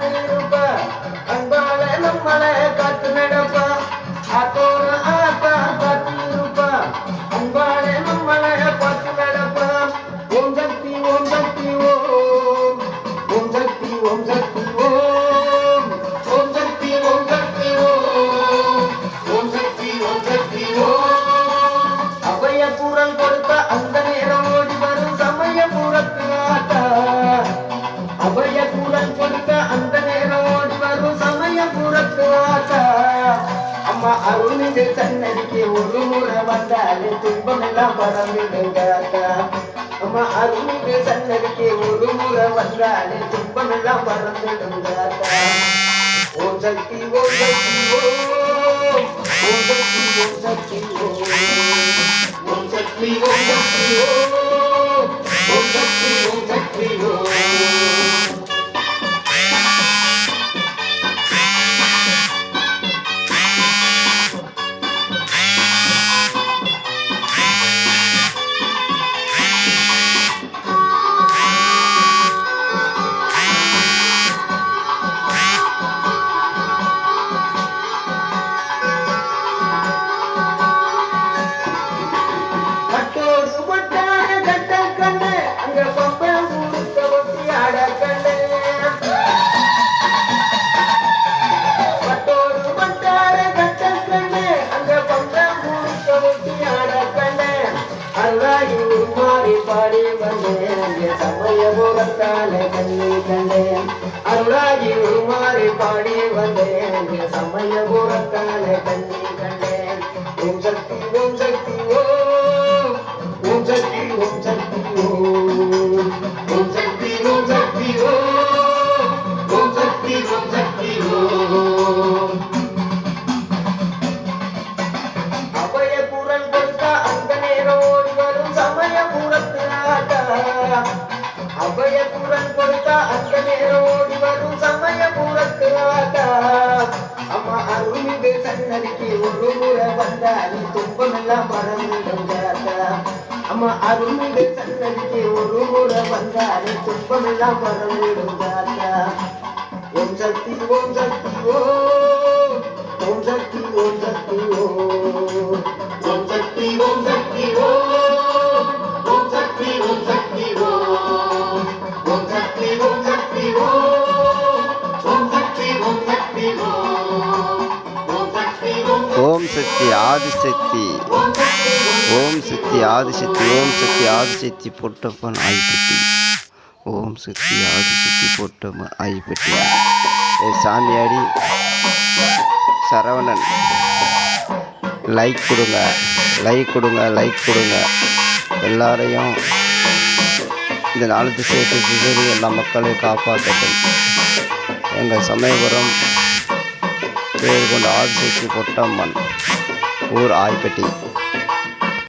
காத்திருப்ப அன்பால நம்மள காத்து நடப்ப ஆத்தோர ஆத்தா காத்திருப்ப அன்பால நம்மள காத்து நடப்ப ஓம் சக்தி ஓம் சக்தி ஓம் ஓம் சக்தி ஓம் சக்தி ஓம் ஓம் சக்தி ஓம் சக்தி ஓம் ஓம் சக்தி ஓம் சக்தி ஓம் அபய குரல் கொடுத்த அந்த நேரம் ஓடி வரும் சமயபுரத்து ஆத்தா அபய குரல் கொடுத்த அந்த நேரம் ஓடி வரும் சமயபுரத்து ஆத்தா அம்மா அருள்மிகு சன்னதிக்கு ஒரு முறை வந்தாலே துன்பம் எல்லாம் பறந்துடுங்க ஆத்தா அம்மா அருள்மிகு சன்னதிக்கு ஒரு முறை வந்தாலே துன்பம் எல்லாம் பறந்துடுங்க ஆத்தா ஓம் சக்தி ஓம் சக்தி ஓம் ஓம் சக்தி ஓம் சக்தி ஓம் ஓம் சக்தி ஓம் சக்தி ஓம் ஓம் சக்தி ஓம் சக்தி ஓம் பாடி வந்தேன் சமயபுரத்தாலே கண்ணி கண்டேன் அருளாகி உருமாறி பாடி வந்தேன் சமயபுரத்தாலே கண்ணி கண்டேன் ஓம் சக்தி ஓம் சக்தி ஓம் ஓம் சக்தி ஓம் சக்தி ஓம் ஓம் சக்தி ஓம் சக்தி ஓம் ஓம் சக்தி ஓம் சக்தி ஓம் அபய குரல் கொடுத்த அந்த நேரம் ஓடி வரும் சமயபுரத்து அபய குரல் கொடுத்த அந்த நேரம் ஓடி வரும் சமயபுரத்து ஆத்தா அம்மா அருள்மிகு சன்னதிக்கு ஒரு முறை வந்தாலே துன்பம் எல்லாம் மறந்துடுங்க ஆத்தா அம்மா அருள்மிகு சன்னதிக்கு ஒரு முறை வந்தாலே துன்பம் எல்லாம் மறந்துடுங்க ஆத்தா ஓம் சக்தி ஓம் சக்தி ஓம் ஓம் சக்தி ஓம் சக்தி ஓம் ஓம் சக்தி ஓம் சக்தி ஓம் ஓம் சக்தி ஓம் சக்தி ஓம் ஓம் சக்தி ஓம் சக்தி ஓம் ஓம் சக்தி ஓம் சக்தி ஓம் ஓம் சக்தி ஓம் சக்தி ஆதிசக்தி ஓம் சக்தி ஆதிசக்தி ஓம் சக்தி ஆதிசக்தி பொட்டப்பன் ஆய்பட்டி ஓம் சக்தி ஆதிசக்தி பொட்டப்பன் ஆய்பட்டி சாமியாடி சரவணன் லைக் கொடுங்க லைக் கொடுங்க லைக் கொடுங்க எல்லாரையும் இந்த நாலு திசையை எல்லா மக்களையும் காப்பாற்றட்டும் எங்கள் சமயபுரம் பேர் கொண்ட ஆதிசக்தி பொட்டம்மன் ஊர் ஆய்பட்டி.